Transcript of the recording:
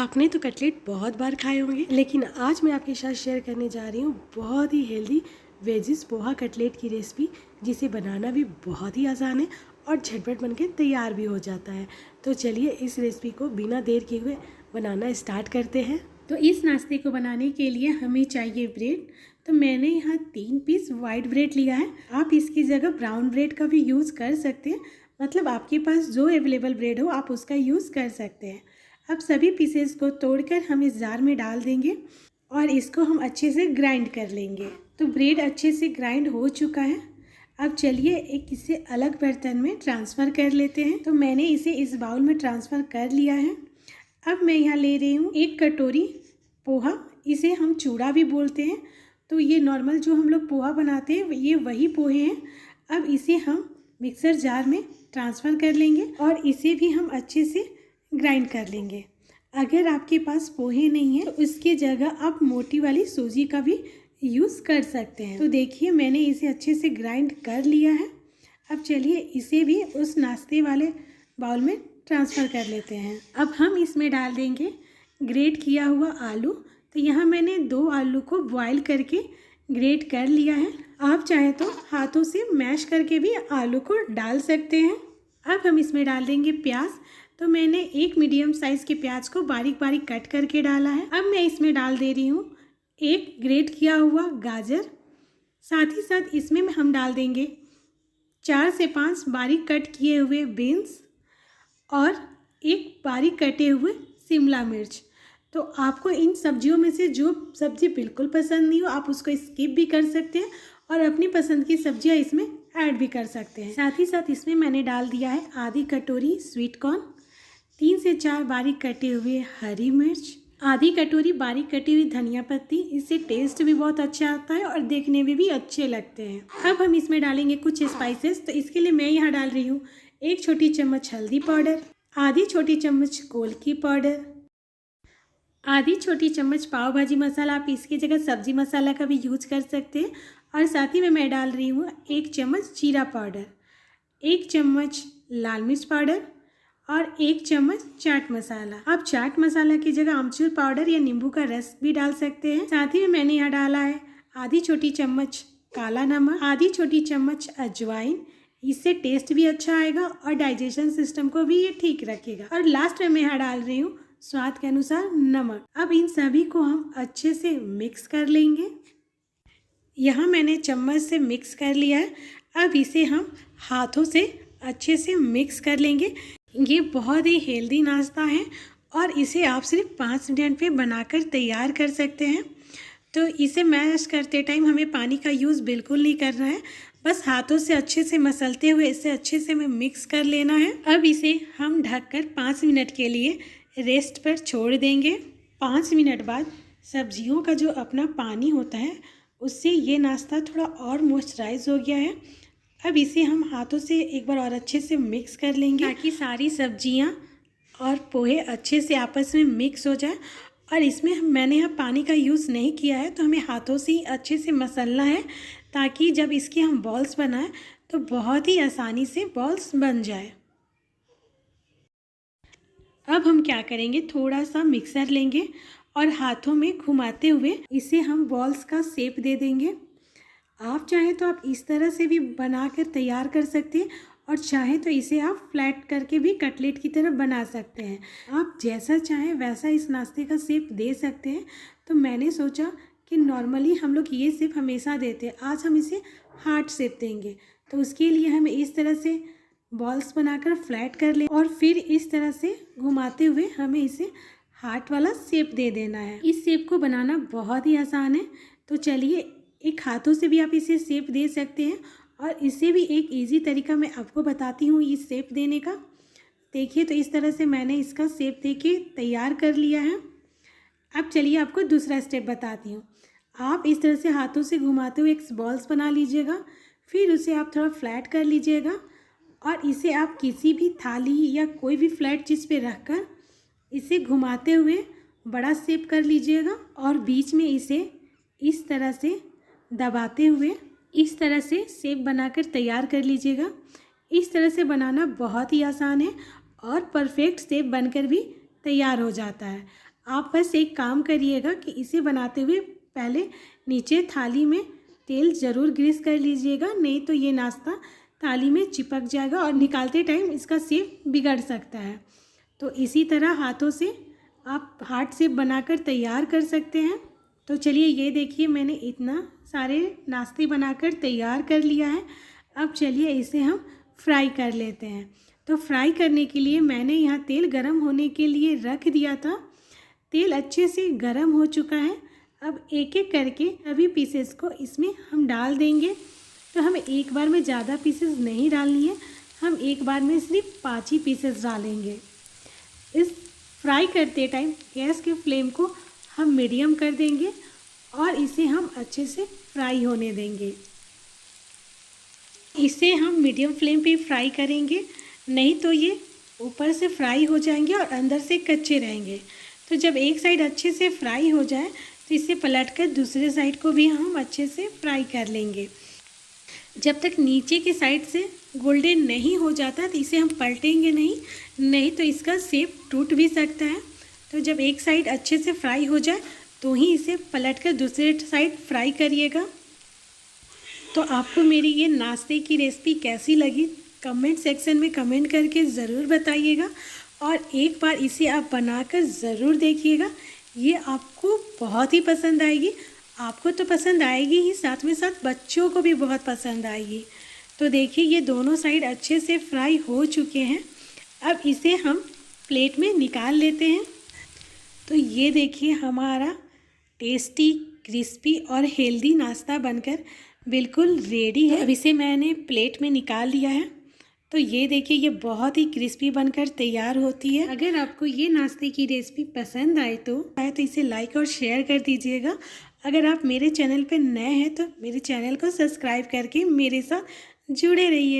आपने तो कटलेट बहुत बार खाए होंगे, लेकिन आज मैं आपके साथ शेयर करने जा रही हूँ बहुत ही हेल्दी वेजिस पोहा कटलेट की रेसिपी, जिसे बनाना भी बहुत ही आसान है और झटपट बनके तैयार भी हो जाता है। तो चलिए इस रेसिपी को बिना देर किए हुए बनाना स्टार्ट करते हैं। तो इस नाश्ते को बनाने के लिए हमें चाहिए ब्रेड। तो मैंने यहाँ 3 पीस वाइट ब्रेड लिया है। आप इसकी जगह ब्राउन ब्रेड का भी यूज़ कर सकते हैं, मतलब आपके पास जो अवेलेबल ब्रेड हो आप उसका यूज़ कर सकते हैं। अब सभी पीसेस को तोड़कर हम इस जार में डाल देंगे और इसको हम अच्छे से ग्राइंड कर लेंगे। तो ब्रेड अच्छे से ग्राइंड हो चुका है। अब चलिए एक इसे अलग बर्तन में ट्रांसफ़र कर लेते हैं। तो मैंने इसे इस बाउल में ट्रांसफ़र कर लिया है। अब मैं यहाँ ले रही हूँ 1 कटोरी पोहा, इसे हम चूड़ा भी बोलते हैं। तो ये नॉर्मल जो हम लोग पोहा बनाते हैं ये वही पोहे हैं। अब इसे हम मिक्सर जार में ट्रांसफ़र कर लेंगे और इसे भी हम अच्छे से ग्राइंड कर लेंगे। अगर आपके पास पोहे नहीं है तो उसकी जगह आप मोटी वाली सूजी का भी यूज़ कर सकते हैं। तो देखिए मैंने इसे अच्छे से ग्राइंड कर लिया है। अब चलिए इसे भी उस नाश्ते वाले बाउल में ट्रांसफ़र कर लेते हैं। अब हम इसमें डाल देंगे ग्रेट किया हुआ आलू। तो यहाँ मैंने 2 आलू को बॉईल करके ग्रेट कर लिया है। आप चाहें तो हाथों से मैश करके भी आलू को डाल सकते हैं। अब हम इसमें डाल देंगे प्याज। तो मैंने 1 मीडियम साइज़ के प्याज को बारीक बारीक कट करके डाला है। अब मैं इसमें डाल दे रही हूँ 1 ग्रेट किया हुआ गाजर। साथ ही साथ इसमें हम डाल देंगे 4 से 5 बारीक कट किए हुए बीन्स और 1 बारीक कटे हुए शिमला मिर्च। तो आपको इन सब्जियों में से जो सब्ज़ी बिल्कुल पसंद नहीं हो आप उसको स्किप भी कर सकते हैं और अपनी पसंद की सब्जियां इसमें ऐड भी कर सकते हैं। साथ ही साथ इसमें मैंने डाल दिया है आधी कटोरी स्वीट कॉर्न, 3 से 4 बारीक कटे हुए हरी मिर्च, आधी कटोरी बारीक कटी हुई धनिया पत्ती। इससे टेस्ट भी बहुत अच्छा आता है और देखने में भी अच्छे लगते हैं। अब हम इसमें डालेंगे कुछ स्पाइसेस। तो इसके लिए मैं यहाँ डाल रही हूँ 1 छोटी चम्मच हल्दी पाउडर, आधी छोटी चम्मच गोलकी पाउडर, आधी छोटी चम्मच पाव भाजी मसाला। आप इसकी जगह सब्जी मसाला का भी यूज कर सकते हैं। और साथ ही में मैं डाल रही हूँ 1 चम्मच जीरा पाउडर, 1 चम्मच लाल मिर्च पाउडर और 1 चम्मच चाट मसाला। आप चाट मसाला की जगह आमचूर पाउडर या नींबू का रस भी डाल सकते हैं। साथ ही में मैंने यहाँ डाला है आधी छोटी चम्मच काला नमक, आधी छोटी चम्मच अजवाइन। इससे टेस्ट भी अच्छा आएगा और डाइजेशन सिस्टम को भी ये ठीक रखेगा। और लास्ट में मैं यहाँ डाल रही हूँ स्वाद के अनुसार नमक। अब इन सभी को हम अच्छे से मिक्स कर लेंगे। यहाँ मैंने चम्मच से मिक्स कर लिया है। अब इसे हम हाथों से अच्छे से मिक्स कर लेंगे। ये बहुत ही हेल्दी नाश्ता है और इसे आप सिर्फ 5 मिनट में बनाकर तैयार कर सकते हैं। तो इसे मैश करते टाइम हमें पानी का यूज़ बिल्कुल नहीं करना है, बस हाथों से अच्छे से मसलते हुए इसे अच्छे से हमें मिक्स कर लेना है। अब इसे हम ढककर 5 मिनट के लिए रेस्ट पर छोड़ देंगे। 5 मिनट बाद सब्जियों का जो अपना पानी होता है उससे ये नाश्ता थोड़ा और मॉइस्चराइज हो गया है। अब इसे हम हाथों से एक बार और अच्छे से मिक्स कर लेंगे ताकि सारी सब्जियां और पोहे अच्छे से आपस में मिक्स हो जाए। और इसमें मैंने यहाँ पानी का यूज़ नहीं किया है, तो हमें हाथों से ही अच्छे से मसलना है ताकि जब इसके हम बॉल्स बनाएं तो बहुत ही आसानी से बॉल्स बन जाए। अब हम क्या करेंगे, थोड़ा सा मिक्सर लेंगे और हाथों में घुमाते हुए इसे हम बॉल्स का शेप दे देंगे। आप चाहें तो आप इस तरह से भी बनाकर तैयार कर सकते हैं और चाहें तो इसे आप फ्लैट करके भी कटलेट की तरह बना सकते हैं। आप जैसा चाहें वैसा इस नाश्ते का शेप दे सकते हैं। तो मैंने सोचा कि नॉर्मली हम लोग ये शेप हमेशा देते हैं, आज हम इसे हार्ट शेप देंगे। तो उसके लिए हमें इस तरह से बॉल्स बनाकर फ्लैट कर लें और फिर इस तरह से घुमाते हुए हमें इसे हार्ट वाला शेप दे देना है। इस शेप को बनाना बहुत ही आसान है। तो चलिए एक हाथों से भी आप इसे शेप दे सकते हैं और इससे भी एक इजी तरीका मैं आपको बताती हूँ इस शेप देने का। देखिए तो इस तरह से मैंने इसका शेप दे के तैयार कर लिया है। अब चलिए आपको दूसरा स्टेप बताती हूँ। आप इस तरह से हाथों से घुमाते हुए एक बॉल्स बना लीजिएगा, फिर उसे आप थोड़ा फ्लैट कर लीजिएगा और इसे आप किसी भी थाली या कोई भी फ्लैट चीज़ पे रखकर इसे घुमाते हुए बड़ा शेप कर लीजिएगा और बीच में इसे इस तरह से दबाते हुए इस तरह से शेप बनाकर तैयार कर लीजिएगा। इस तरह से बनाना बहुत ही आसान है और परफेक्ट शेप बनकर भी तैयार हो जाता है। आप बस एक काम करिएगा कि इसे बनाते हुए पहले नीचे थाली में तेल ज़रूर ग्रीस कर लीजिएगा, नहीं तो ये नाश्ता थाली में चिपक जाएगा और निकालते टाइम इसका शेप बिगड़ सकता है। तो इसी तरह हाथों से आप हार्ट शेप बनाकर तैयार कर सकते हैं। तो चलिए ये देखिए मैंने इतना सारे नाश्ते बनाकर तैयार कर लिया है। अब चलिए इसे हम फ्राई कर लेते हैं। तो फ्राई करने के लिए मैंने यहाँ तेल गरम होने के लिए रख दिया था। तेल अच्छे से गरम हो चुका है। अब एक एक करके सभी पीसेस को इसमें हम डाल देंगे। तो हमें एक बार में ज़्यादा पीसेस नहीं डालनी है, हम एक बार में सिर्फ 5 ही पीसेस डालेंगे। इस फ्राई करते टाइम गैस के फ्लेम को हम मीडियम कर देंगे और इसे हम अच्छे से फ्राई होने देंगे। इसे हम मीडियम फ्लेम पे फ्राई करेंगे, नहीं तो ये ऊपर से फ्राई हो जाएंगे और अंदर से कच्चे रहेंगे। तो जब एक साइड अच्छे से फ्राई हो जाए तो इसे पलटकर दूसरे साइड को भी हम अच्छे से फ्राई कर लेंगे। जब तक नीचे की साइड से गोल्डन नहीं हो जाता तो इसे हम पलटेंगे नहीं तो इसका शेप टूट भी सकता है। तो जब एक साइड अच्छे से फ्राई हो जाए तो ही इसे पलटकर दूसरे साइड फ्राई करिएगा। तो आपको मेरी ये नाश्ते की रेसिपी कैसी लगी कमेंट सेक्शन में कमेंट करके ज़रूर बताइएगा और एक बार इसे आप बनाकर ज़रूर देखिएगा। ये आपको बहुत ही पसंद आएगी। आपको तो पसंद आएगी ही, साथ में साथ बच्चों को भी बहुत पसंद आएगी। तो देखिए ये दोनों साइड अच्छे से फ्राई हो चुके हैं। अब इसे हम प्लेट में निकाल लेते हैं। तो ये देखिए हमारा टेस्टी क्रिस्पी और हेल्दी नाश्ता बनकर बिल्कुल रेडी है। अब इसे मैंने प्लेट में निकाल लिया है। तो ये देखिए ये बहुत ही क्रिस्पी बनकर तैयार होती है। अगर आपको ये नाश्ते की रेसिपी पसंद आए तो इसे लाइक और शेयर कर दीजिएगा। अगर आप मेरे चैनल पर नए हैं तो मेरे चैनल को सब्सक्राइब करके मेरे साथ जुड़े रहिए।